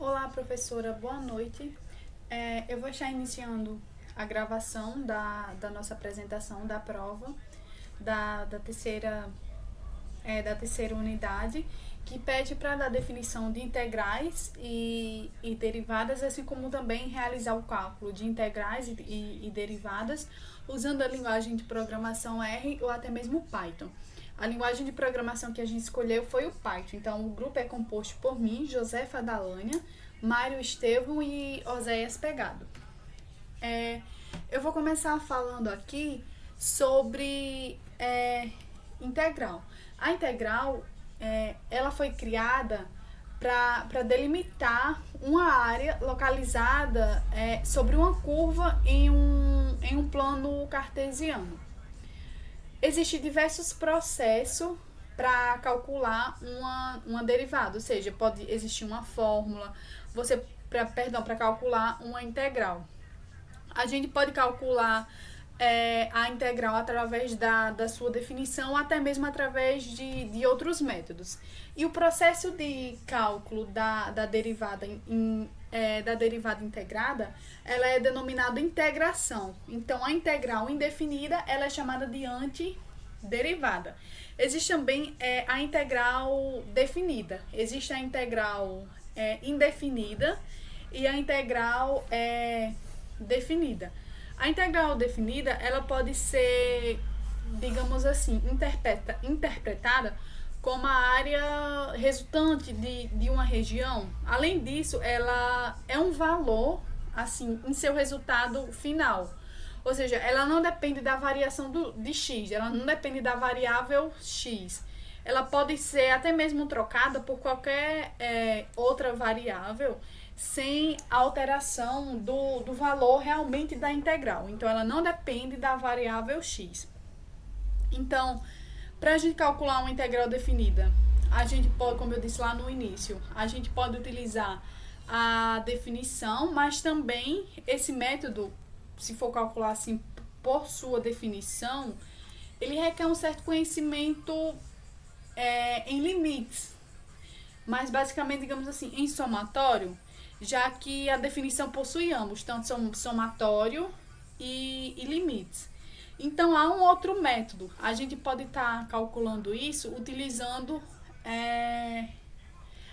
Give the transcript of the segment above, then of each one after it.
Olá, professora, boa noite. Eu vou estar iniciando a gravação da nossa apresentação da prova da terceira unidade, que pede para dar definição de integrais e derivadas, assim como também realizar o cálculo de integrais e derivadas usando a linguagem de programação R ou até mesmo Python. A linguagem de programação que a gente escolheu foi o Python. Então, o grupo é composto por mim, Josefa Dalânia, Mário Estevão e Oséias Pegado. Eu vou começar falando aqui sobre integral. A integral, ela foi criada para delimitar uma área localizada sobre uma curva em um plano cartesiano. Existem diversos processos para calcular uma derivada, ou seja, pode existir uma fórmula, para calcular uma integral. A gente pode calcular a integral através da sua definição, até mesmo através de outros métodos. E o processo de cálculo da derivada da derivada integrada, ela é denominada integração. Então, a integral indefinida, ela é chamada de antiderivada. Existe também a integral definida. Existe a integral indefinida e a integral definida. A integral definida, ela pode ser, digamos assim, interpretada como a área resultante de uma região. Além disso, ela é um valor, assim, em seu resultado final. Ou seja, ela não depende da variação de x, ela não depende da variável x. Ela pode ser até mesmo trocada por qualquer outra variável, sem alteração do valor realmente da integral. Então, ela não depende da variável x. Então, para a gente calcular uma integral definida, a gente pode, como eu disse lá no início, a gente pode utilizar a definição, mas também esse método, se for calcular assim por sua definição, ele requer um certo conhecimento em limites. Mas basicamente, digamos assim, em somatório, já que a definição possui ambos, tanto somatório e limites. Então, há um outro método. A gente pode estar calculando isso utilizando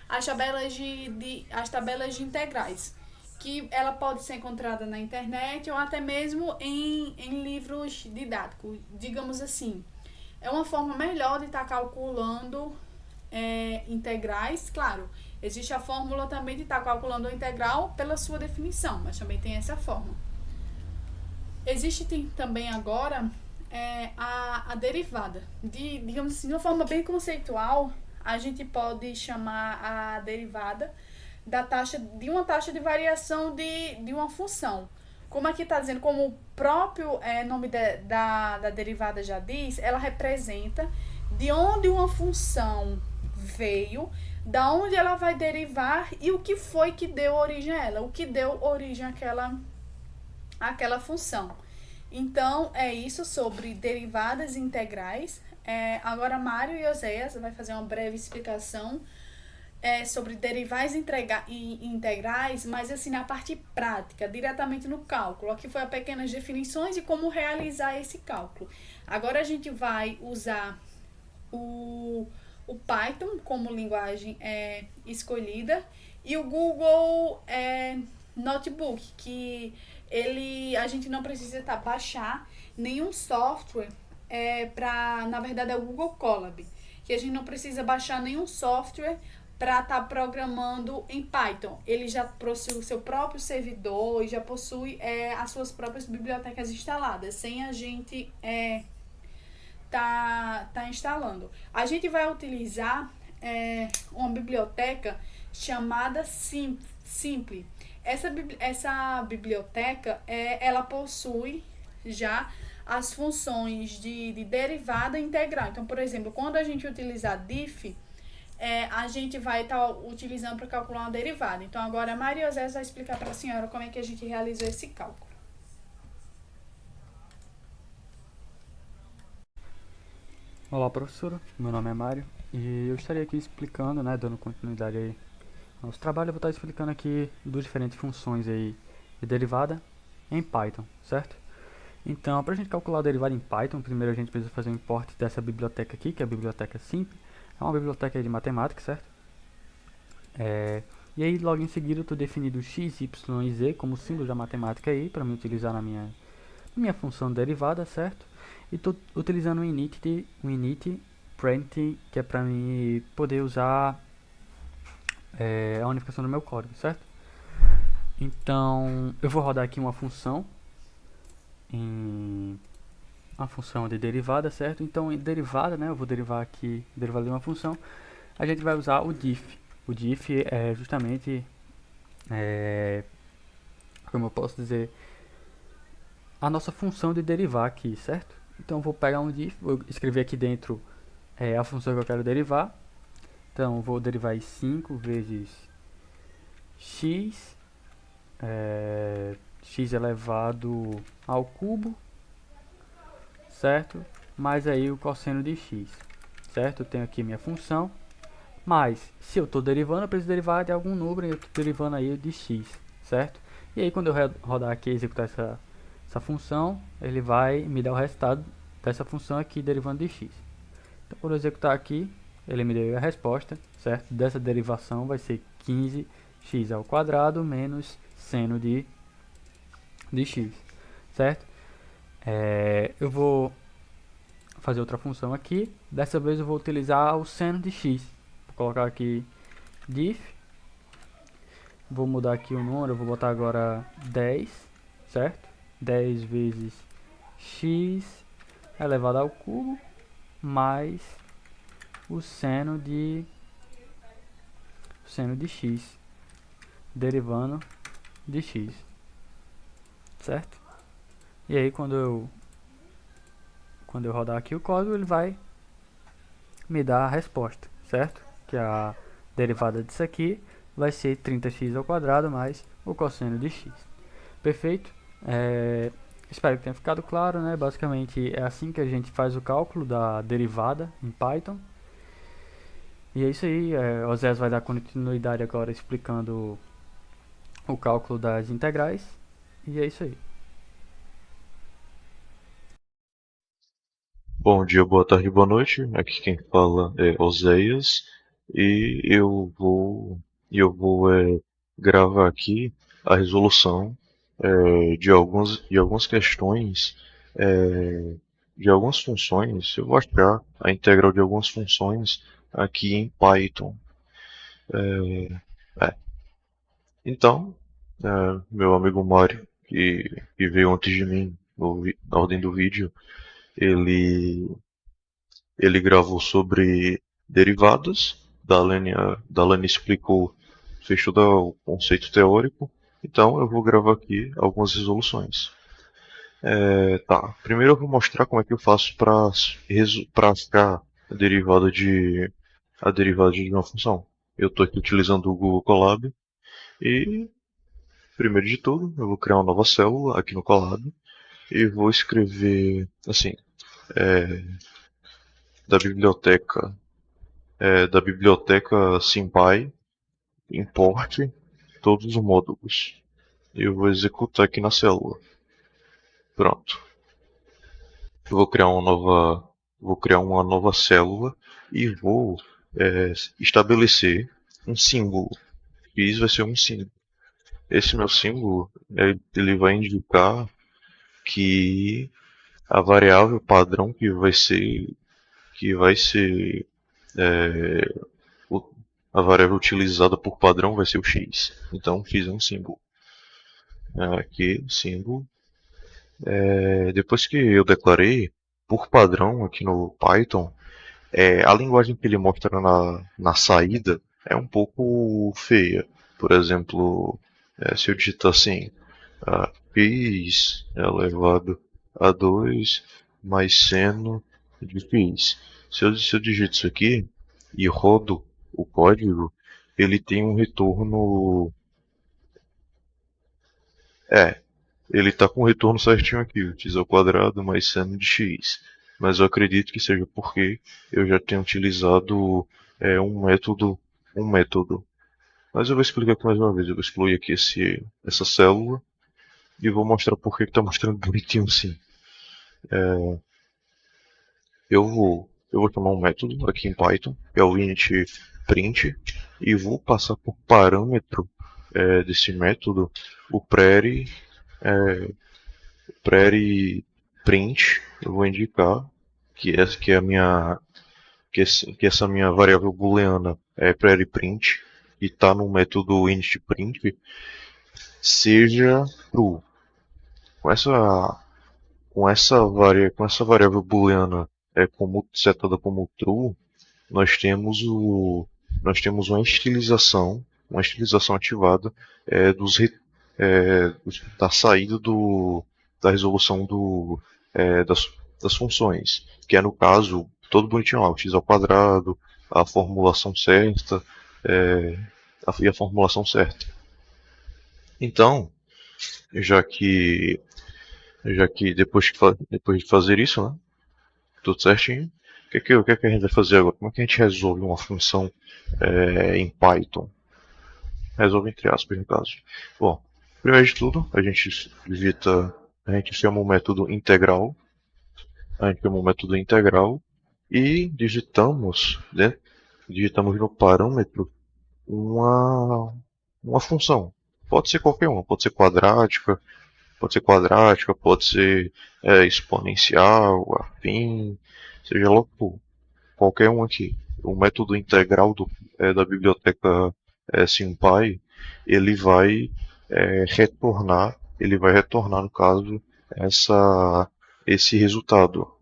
as tabelas de integrais, que ela pode ser encontrada na internet ou até mesmo em livros didáticos. Digamos assim, é uma forma melhor de estar calculando integrais. Claro, existe a fórmula também de estar calculando a integral pela sua definição, mas também tem essa forma. Existe também agora a derivada. Digamos assim, de uma forma bem conceitual, a gente pode chamar a derivada de uma taxa de variação de uma função. Como aqui está dizendo, como o próprio nome da derivada já diz, ela representa de onde uma função veio, da onde ela vai derivar e o que foi que deu origem a ela, o que deu origem àquela função. Então, é isso sobre derivadas integrais. Agora, Mário e Oséias vai fazer uma breve explicação sobre derivais integrais, mas assim, na parte prática, diretamente no cálculo. Aqui foi a pequenas definições e como realizar esse cálculo. Agora a gente vai usar o Python como linguagem escolhida e o Google Notebook, que a gente não precisa baixar nenhum software na verdade é o Google Colab, que a gente não precisa baixar nenhum software para estar programando em Python. Ele já possui o seu próprio servidor e já possui as suas próprias bibliotecas instaladas, sem a gente tá instalando. A gente vai utilizar uma biblioteca chamada Simple. Essa biblioteca, ela possui já as funções de derivada integral. Então, por exemplo, quando a gente utilizar diff, a gente vai estar utilizando para calcular uma derivada. Então, agora a Maria José vai explicar para a senhora como é que a gente realizou esse cálculo. Olá, professora. Meu nome é Mário e eu estaria aqui explicando, dando continuidade aí Nosso trabalho eu vou estar explicando aqui duas diferentes funções aí de derivada em Python, certo? Então, para a gente calcular a derivada em Python, primeiro a gente precisa fazer um import dessa biblioteca aqui, que é a biblioteca simp. É uma biblioteca de matemática, certo? E aí, logo em seguida, eu estou definindo x, y e z como símbolo da matemática aí, para me utilizar na minha função derivada, certo? E estou utilizando o init print, que é para mim poder usar a unificação do meu código, certo? Então, eu vou rodar aqui uma função em uma função de derivada, certo? Então, em derivada, né, eu vou derivar aqui, derivada de uma função, a gente vai usar o diff. O diff é justamente, é, como eu posso dizer, a nossa função de derivar aqui, certo? Então, eu vou pegar um diff, vou escrever aqui dentro a função que eu quero derivar. Então, eu vou derivar 5 vezes x, x elevado ao cubo, certo? Mais aí o cosseno de x, certo? Eu tenho aqui minha função, mas se eu estou derivando, eu preciso derivar de algum número e eu estou derivando aí de x, certo? E aí quando eu rodar aqui e executar essa função, ele vai me dar o resultado dessa função aqui derivando de x. Então quando eu executar aqui, ele me deu a resposta, certo? Dessa derivação vai ser 15x ao quadrado menos seno de x, certo? Eu vou fazer outra função aqui. Dessa vez eu vou utilizar o seno de x. Vou colocar aqui diff. Vou mudar aqui o número, vou botar agora 10, certo? 10 vezes x elevado ao cubo mais o seno de x, derivando de x, certo? E aí quando eu rodar aqui o código, ele vai me dar a resposta, certo? Que a derivada disso aqui vai ser 30x ao quadrado mais o cosseno de x. Perfeito? Espero que tenha ficado claro, né? Basicamente é assim que a gente faz o cálculo da derivada em Python. E é isso aí, o Oséias vai dar continuidade agora explicando o cálculo das integrais. E é isso aí. Bom dia, boa tarde, boa noite. Aqui quem fala é Oséias e eu vou gravar aqui a resolução de algumas questões é, de algumas funções. Eu vou achar a integral de algumas funções aqui em Python. É, então, meu amigo Mário, que veio antes de mim na ordem do vídeo, ele Ele gravou sobre derivadas, Dalene explicou, fez todo o conceito teórico, então eu vou gravar aqui algumas resoluções. Tá, primeiro eu vou mostrar como é que eu faço para achar a derivada de uma função. Eu estou aqui utilizando o Google Colab e, primeiro de tudo, eu vou criar uma nova célula aqui no Colab e vou escrever assim, é, da biblioteca da biblioteca SymPy, importe todos os módulos. Eu vou executar aqui na célula. Pronto. Eu vou criar uma nova célula e vou estabelecer um símbolo. E isso vai ser um símbolo. Esse meu símbolo, ele vai indicar que a variável padrão que vai ser o- a variável utilizada por padrão vai ser o x. Então fiz um símbolo. Aqui, símbolo. Depois que eu declarei, por padrão aqui no Python, a linguagem que ele mostra na saída é um pouco feia. Por exemplo, se eu digitar assim, x elevado a 2 mais seno de x. Se eu digito isso aqui e rodo o código, ele tem um retorno. É, Ele está com o retorno certinho aqui, x ao quadrado mais seno de x. Mas eu acredito que seja porque eu já tenho utilizado um método. Mas eu vou explicar aqui mais uma vez. Eu vou excluir aqui essa célula e vou mostrar por que está mostrando bonitinho assim. Eu vou chamar um método aqui em Python, que é o initPrint, e vou passar por parâmetro desse método o print. Eu vou indicar que é a minha que essa minha variável booleana é print e está no método initPrint seja true. Com essa variável booleana setada como true, nós temos uma estilização ativada da saída da resolução das funções, que é no caso todo bonitinho lá, o x ao quadrado, a formulação certa e a formulação certa. Então, já que depois de fazer isso, né, tudo certinho, o que é que a gente vai fazer agora? Como é que a gente resolve uma função em Python? Resolve entre aspas, no caso. Bom, primeiro de tudo, a gente chama o método integral. A gente chama o método integral e digitamos no parâmetro uma função. Pode ser qualquer uma, pode ser quadrática, pode ser exponencial, afim, seja lá o que for. Qualquer um aqui. O método integral da biblioteca SciMPy, ele vai retornar, no caso, esse resultado.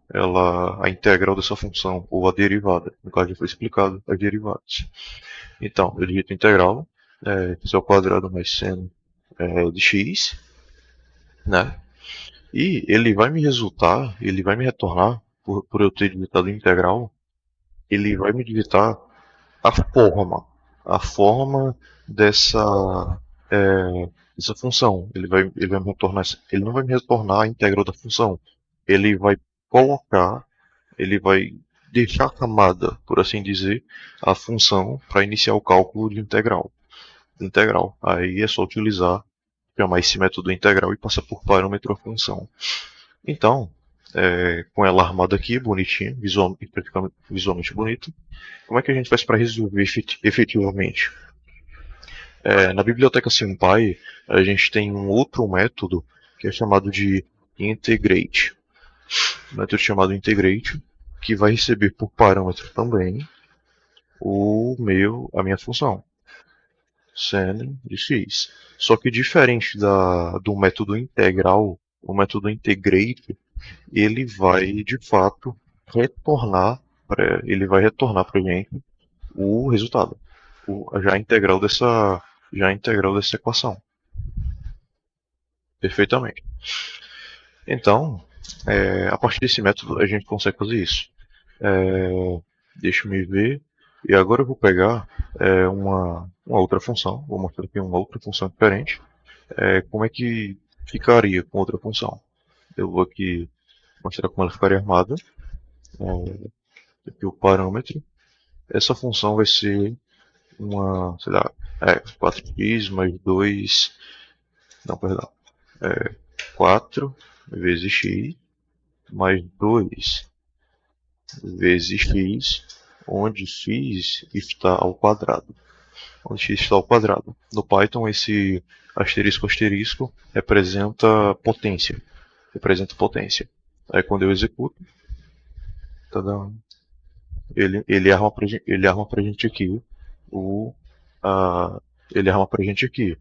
A integral dessa função, ou a derivada. No caso já foi explicado as derivadas. Então, eu digito integral, x ao quadrado mais seno de x, né? E ele vai me retornar, por eu ter digitado integral, ele vai me digitar a forma dessa função. Ele vai me retornar, ele não vai me retornar a integral da função. Ele vai colocar, ele vai deixar camada, por assim dizer, a função para iniciar o cálculo de integral. Aí é só chamar esse método integral e passar por parâmetro a função. Então, com ela armada aqui, bonitinho, visualmente bonito, como é que a gente faz para resolver efetivamente? Na biblioteca SciMPy, a gente tem um outro método que é chamado de integrate. Um método chamado integrate, que vai receber por parâmetro também a minha função, sen de x. Só que diferente do método integral, o método integrate, ele vai de fato retornar para a gente o resultado, já a integral dessa equação. Perfeitamente. Então, a partir desse método a gente consegue fazer isso. Deixa eu ver. E agora eu vou pegar uma outra função. Vou mostrar aqui uma outra função diferente. Como é que ficaria com outra função? Eu vou aqui mostrar como ela ficaria armada. Aqui o parâmetro. Essa função vai ser sei lá, 4x mais 2. Não, perdão. 4 vezes x mais 2 vezes x, onde x está ao quadrado. No Python, esse asterisco representa potência. Aí quando eu executo, tá dando, ele arma pra gente aqui ele arma pra gente aqui.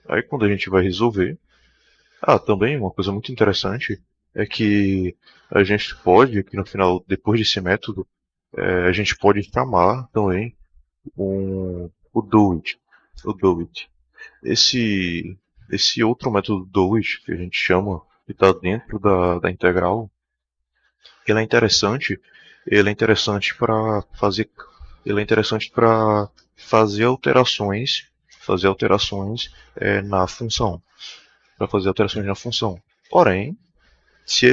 Aí quando a gente vai resolver, também uma coisa muito interessante é que a gente pode, aqui no final, depois desse método, a gente pode chamar também o doIt. Esse outro método doIt que a gente chama, que está dentro da integral, ele é interessante. Ele é interessante para fazer alterações, na função, Porém, se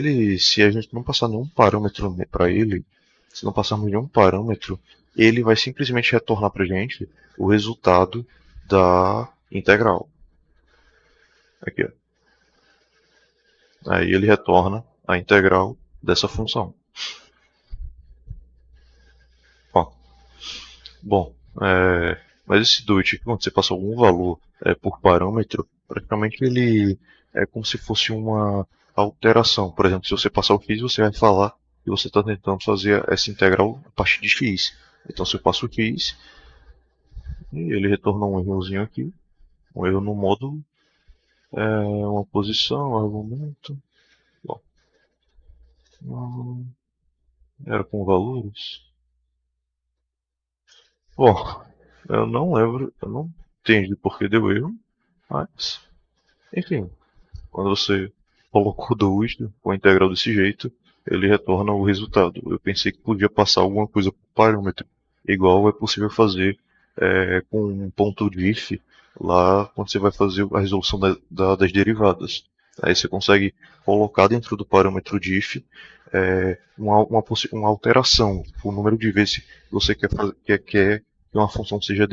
a gente não passar nenhum parâmetro para ele, se não passarmos nenhum parâmetro, ele vai simplesmente retornar para a gente o resultado da integral. Aqui, ó. Aí ele retorna a integral dessa função. Ó, bom, mas esse do quando você passa algum valor por parâmetro, praticamente ele é como se fosse uma alteração. Por exemplo, se você passar o x, você vai falar que você está tentando fazer essa integral a partir de x. Então, se eu passo o x, e ele retorna um errozinho aqui, um erro no módulo, uma posição, um argumento. Bom, era com valores. Bom, eu não lembro, eu não entendi por que deu erro, mas, enfim, quando você colocou dois com a integral desse jeito, ele retorna o resultado. Eu pensei que podia passar alguma coisa por parâmetro, igual é possível fazer com um ponto diff lá quando você vai fazer a resolução das derivadas. Aí você consegue colocar dentro do parâmetro diff uma alteração, o número de vezes que você quer que uma função seja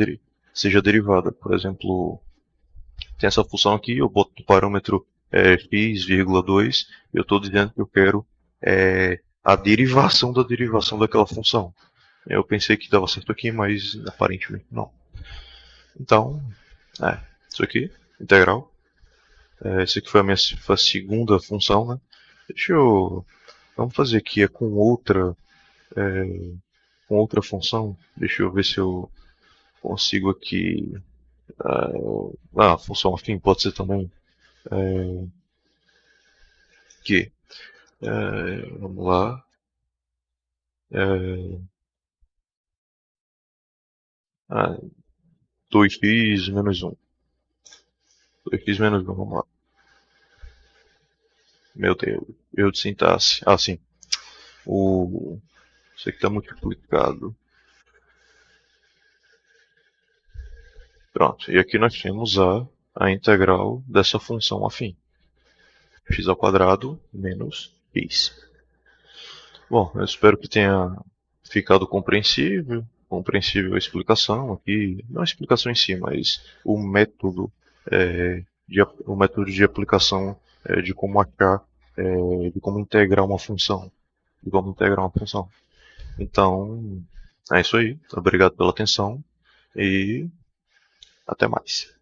derivada. Por exemplo, tem essa função aqui, eu boto o parâmetro x,2, eu estou dizendo que eu quero a derivação daquela função. Eu pensei que dava certo aqui, mas aparentemente não. Então, isso aqui, integral. Essa aqui foi a minha segunda função, né? Vamos fazer aqui com outra função. Deixa eu ver se eu consigo aqui. Função afim pode ser também. Aqui. Vamos lá. 2x menos 1. 2x menos 1, vamos lá. Meu Deus, erro de sintaxe. Sim. Isso aqui está multiplicado. Pronto, e aqui nós temos a integral dessa função afim. X ao quadrado menos x. Bom, eu espero que tenha ficado compreensível a explicação aqui, não a explicação em si, mas o método, o método de aplicação de como achar, de como integrar uma função, Então, é isso aí. Obrigado pela atenção e até mais.